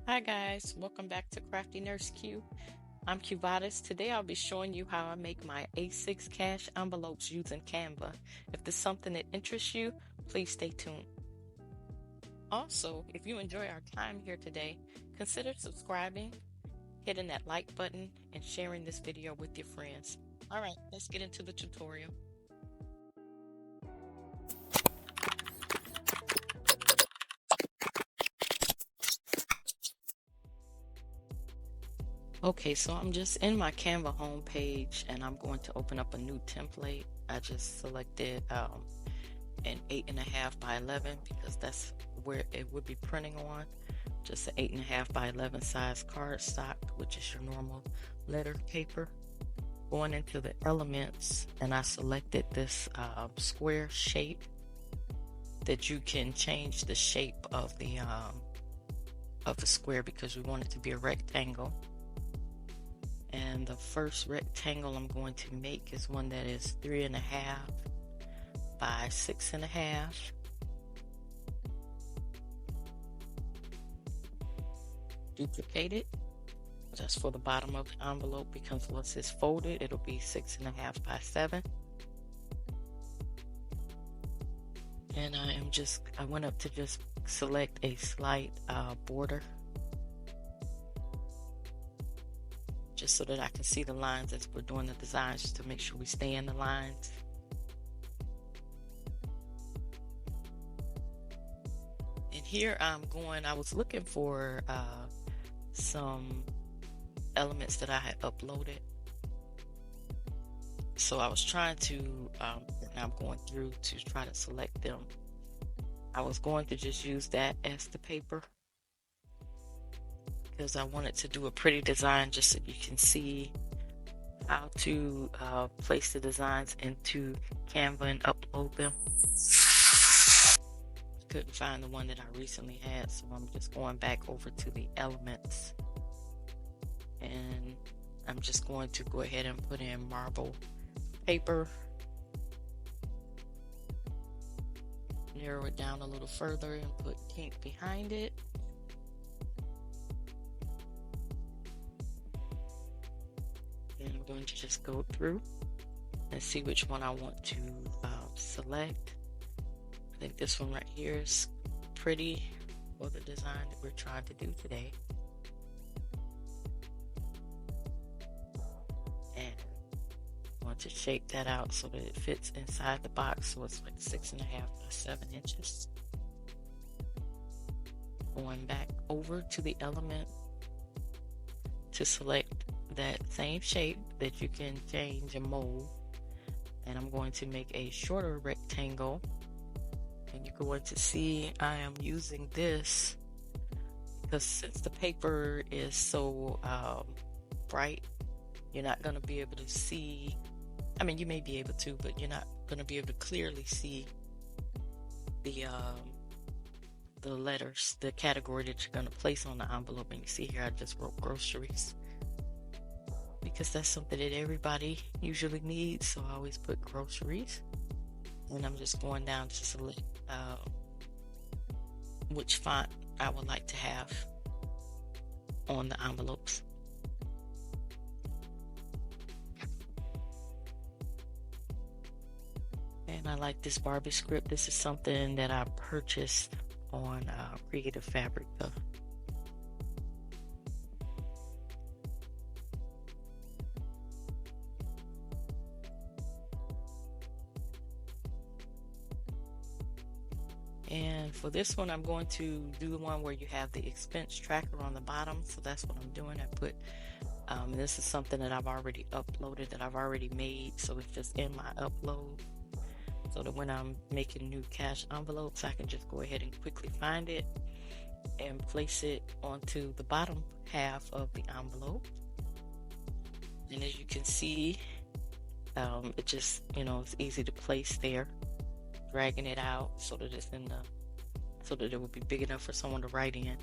Hi guys, welcome back to Crafty Nurse Q. I'm Cubatis. Today I'll be showing you how I make my A6 cash envelopes using Canva. If this is something that interests you, please stay tuned. Also, if you enjoy our time here today, consider subscribing, hitting that like button, and sharing this video with your friends. Alright, let's get into the tutorial. Okay, so I'm just in my Canva homepage and I'm going to open up a new template. I just selected an 8.5 by 11 because that's where it would be printing on. Just an 8.5 by 11 size cardstock, which is your normal letter paper. Going into the elements, and I selected this square shape that you can change the shape of the square because we want it to be a rectangle. And the first rectangle I'm going to make is one that is 3.5 by 6.5. Duplicate it. That's for the bottom of the envelope because once it's folded, it'll be 6.5 by 7. And I went up to just select a slight border, just so that I can see the lines as we're doing the designs, just to make sure we stay in the lines. And here I was looking for some elements that I had uploaded. So I was trying to, and I'm going through to try to select them. I was going to just use that as the paper because I wanted to do a pretty design just so you can see how to place the designs into Canva and upload them. Couldn't find the one that I recently had, so I'm just going back over to the elements, and I'm just going to go ahead and put in marble paper, narrow it down a little further and put pink behind it. And I'm going to just go through and see which one I want to select. I think this one right here is pretty for the design that we're trying to do today. And I want to shape that out so that it fits inside the box, so it's like 6.5 by 7 inches. Going back over to the element to select that same shape that you can change and mold, and I'm going to make a shorter rectangle. And you're going to see I am using this because since the paper is so bright, you're not going to be able to see. I mean, you may be able to, but you're not going to be able to clearly see the letters, the category that you're going to place on the envelope. And you see here I just wrote groceries because that's something that everybody usually needs, so I always put groceries. And I'm just going down to select which font I would like to have on the envelopes. And I like this Barbie script. This is something that I purchased on Creative Fabric. And for this one, I'm going to do the one where you have the expense tracker on the bottom. So that's what I'm doing. I put, this is something that I've already uploaded, that I've already made. So it's just in my upload. So that when I'm making new cash envelopes, I can just go ahead and quickly find it and place it onto the bottom half of the envelope. And as you can see, it just, it's easy to place there. Dragging it out so that it's so that it will be big enough for someone to write in.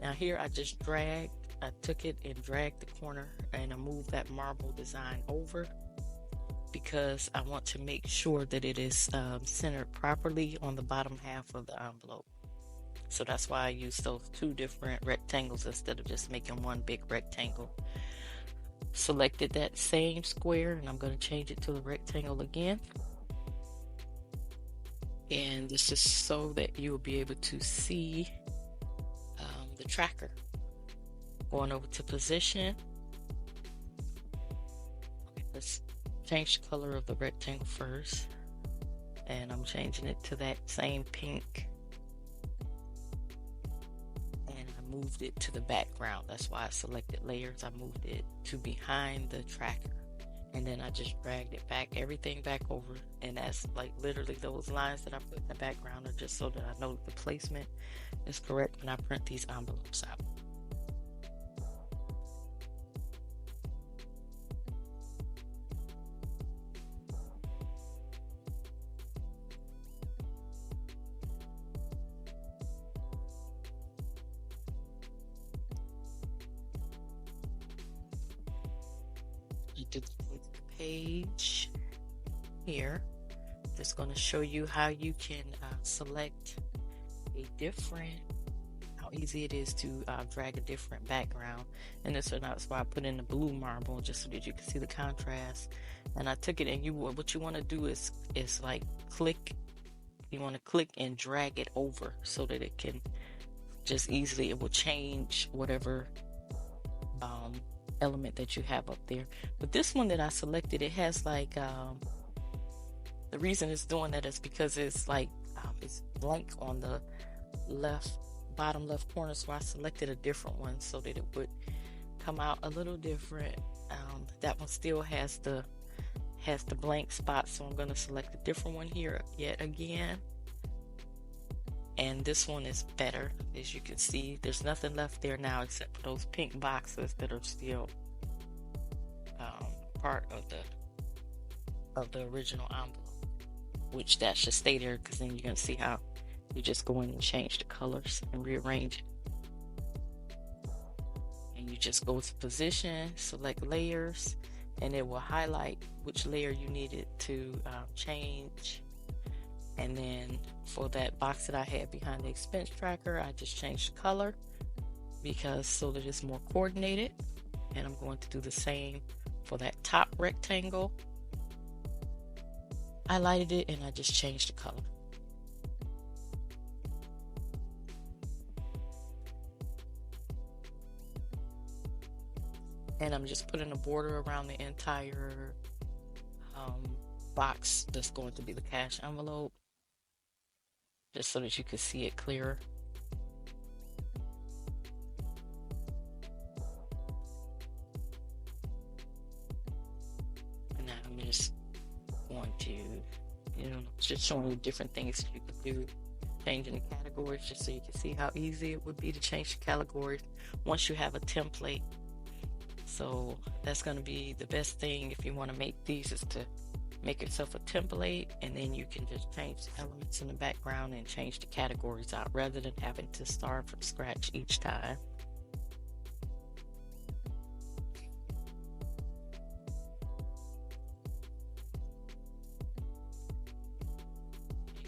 Now here I took it and dragged the corner and I moved that marble design over because I want to make sure that it is centered properly on the bottom half of the envelope. So that's why I use those two different rectangles instead of just making one big rectangle. Selected that same square, and I'm going to change it to a rectangle again. And this is so that you will be able to see the tracker. Going over to position. Let's change the color of the rectangle first. And I'm changing it to that same pink. And I moved it to the background. That's why I selected layers. I moved it to behind the tracker. And then I just dragged it back, everything back over. And that's like literally those lines that I put in the background are just so that I know the placement is correct when I print these envelopes out. To the page here, just going to show you how you can select a different, how easy it is to drag a different background. And this, that's why I put in the blue marble, just so that you can see the contrast. And I took it, and what you want to do is like click. You want to click and drag it over so that it can just easily, it will change whatever element that you have up there. But this one that I selected, it has like the reason it's doing that is because it's like it's blank on the bottom left corner, so I selected a different one so that it would come out a little different. That one still has the blank spot, so I'm going to select a different one here yet again. And this one is better. As you can see, there's nothing left there now except for those pink boxes that are still part of the original envelope, which that should stay there, because then you're going to see how you just go in and change the colors and rearrange it. And you just go to position, select layers, and it will highlight which layer you needed to change. And then for that box that I had behind the expense tracker, I just changed the color because so that it's more coordinated. And I'm going to do the same for that top rectangle. Highlighted it and I just changed the color. And I'm just putting a border around the entire box that's going to be the cash envelope, just so that you can see it clearer. And now I'm just going to, just showing you different things you could do, changing the categories, just so you can see how easy it would be to change the categories once you have a template. So that's going to be the best thing if you want to make these, is to make yourself a template, and then you can just change the elements in the background and change the categories out rather than having to start from scratch each time.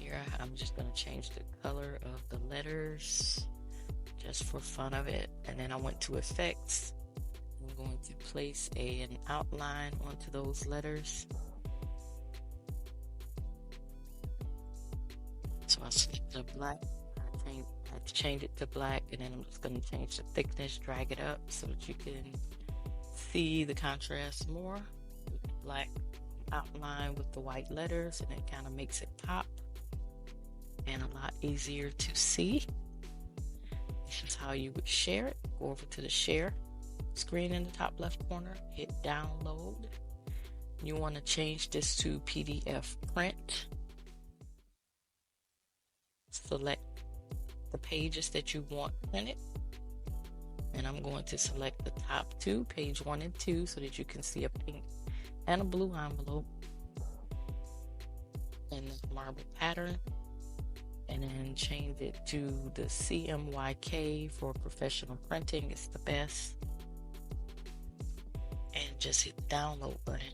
Here I'm just going to change the color of the letters just for fun of it, and then I went to effects. I'm going to place an outline onto those letters. So I select the black, I have to change it to black, and then I'm just going to change the thickness, drag it up so that you can see the contrast more with the black outline with the white letters, and it kind of makes it pop and a lot easier to see. This is how you would share it. Go over to the share screen in the top left corner, hit download. You want to change this to PDF print. Select the pages that you want printed, and I'm going to select the top two, page 1 and 2, so that you can see a pink and a blue envelope in this marble pattern, and then change it to the CMYK for professional printing. It's the best, and just hit the download button.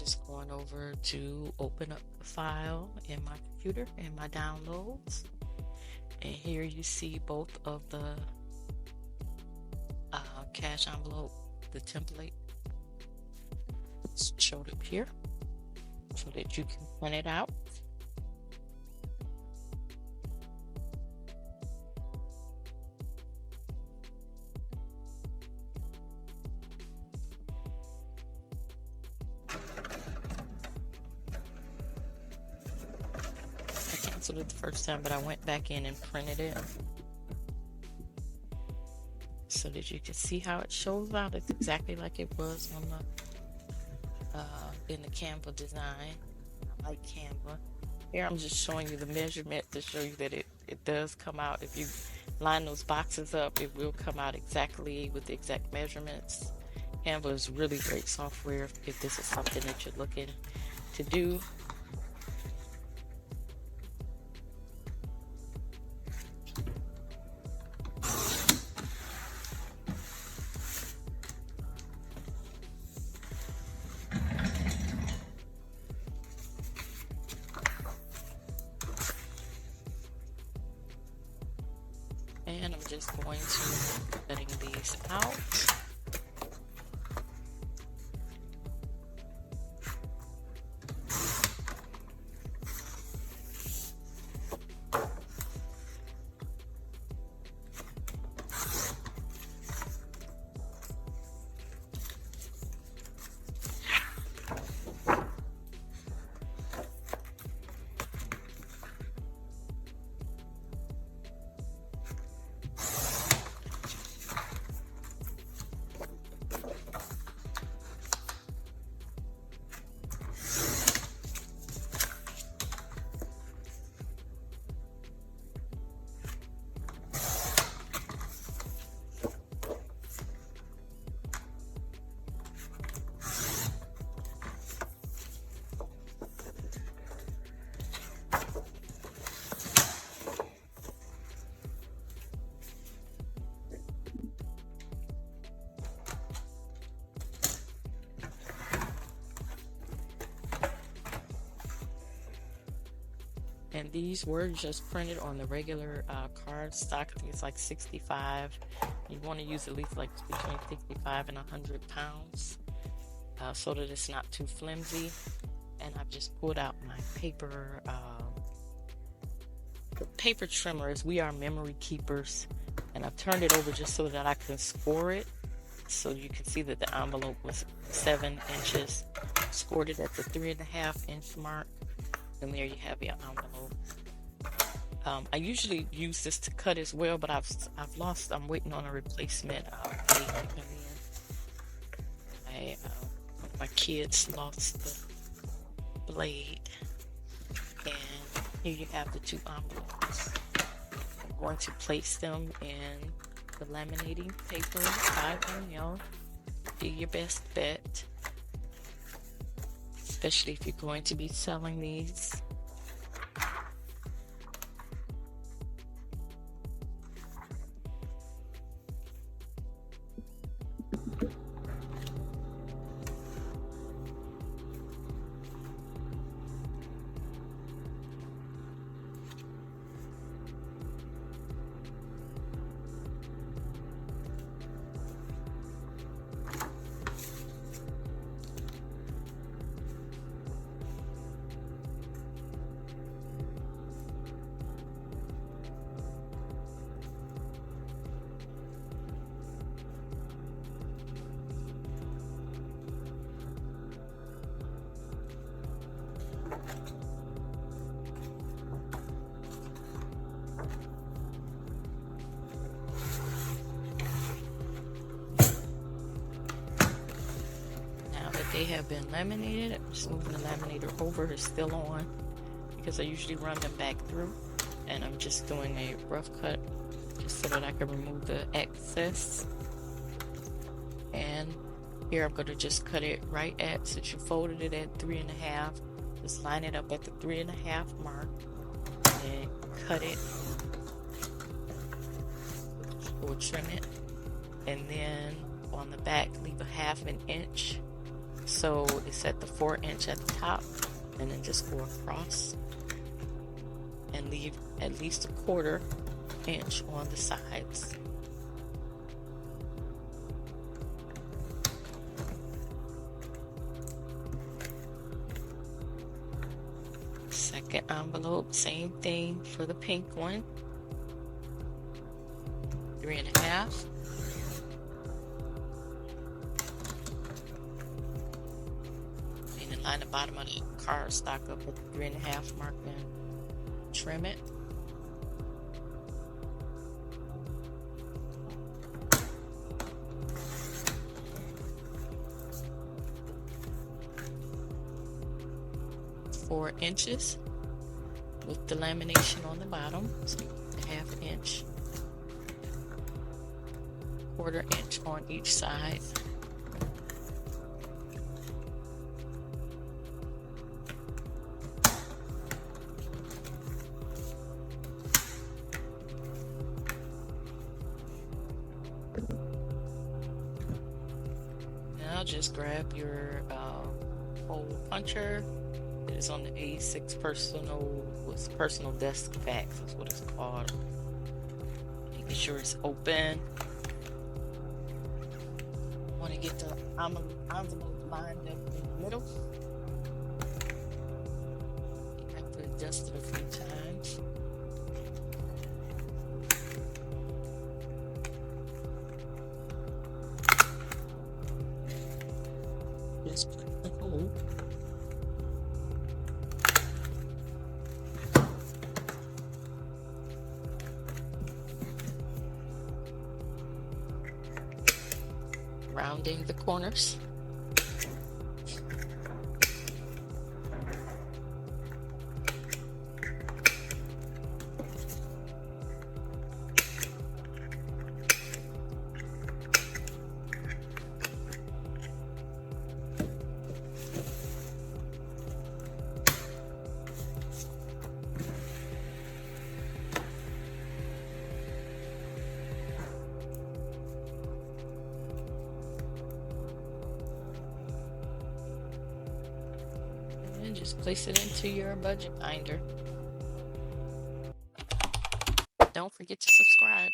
just going over to open up the file in my computer in my downloads, and here you see both of the cash envelope, the template. It's showed up here so that you can print it out. I canceled it the first time, but I went back in and printed it so that you can see how it shows out. It's exactly like it was on the in the Canva design. I like Canva. Here I'm just showing you the measurement to show you that it does come out. If you line those boxes up, it will come out exactly with the exact measurements. Canva is really great software if this is something that you're looking to do. And I'm just going to cutting these out. And these were just printed on the regular cardstock. I think it's like 65. You want to use at least like between 65 and 100 pounds so that it's not too flimsy. And I've just pulled out my paper trimmers. We are memory keepers, and I've turned it over just so that I can score it. So you can see that the envelope was 7 inches. Scored it at the 3.5 inch mark. And there you have your envelope. I usually use this to cut as well, but I'm waiting on a replacement blade to come in. My kids lost the blade, and here you have the 2 envelopes. I'm going to place them in the laminating paper 5ml. Do your best bet, especially if you're going to be selling these. They have been laminated. I'm just moving the laminator over. It's still on because I usually run them back through, and I'm just doing a rough cut just so that I can remove the excess. And here I'm going to just cut it right at, since you folded it at 3.5, just line it up at the 3.5 mark and cut it or trim it, and then on the back leave a 1/2 inch So it's at the 4" at the top, and then just go across and leave at least a 1/4" on the sides. Second envelope, same thing for the pink one. 3½. And then line the bottom of the cardstock up at the 3½ mark and trim it. Four inches with the lamination on the bottom, so a 1/2 inch, 1/4 inch on each side. Now just grab your hole puncher. It is on the A6 personal desk fax. That's what it's called. Making sure it's open. Want to get the envelope lined up in the middle. You have to adjust it a few times. Just put the hole. Rounding the corners. And just place it into your budget binder. Don't forget to subscribe.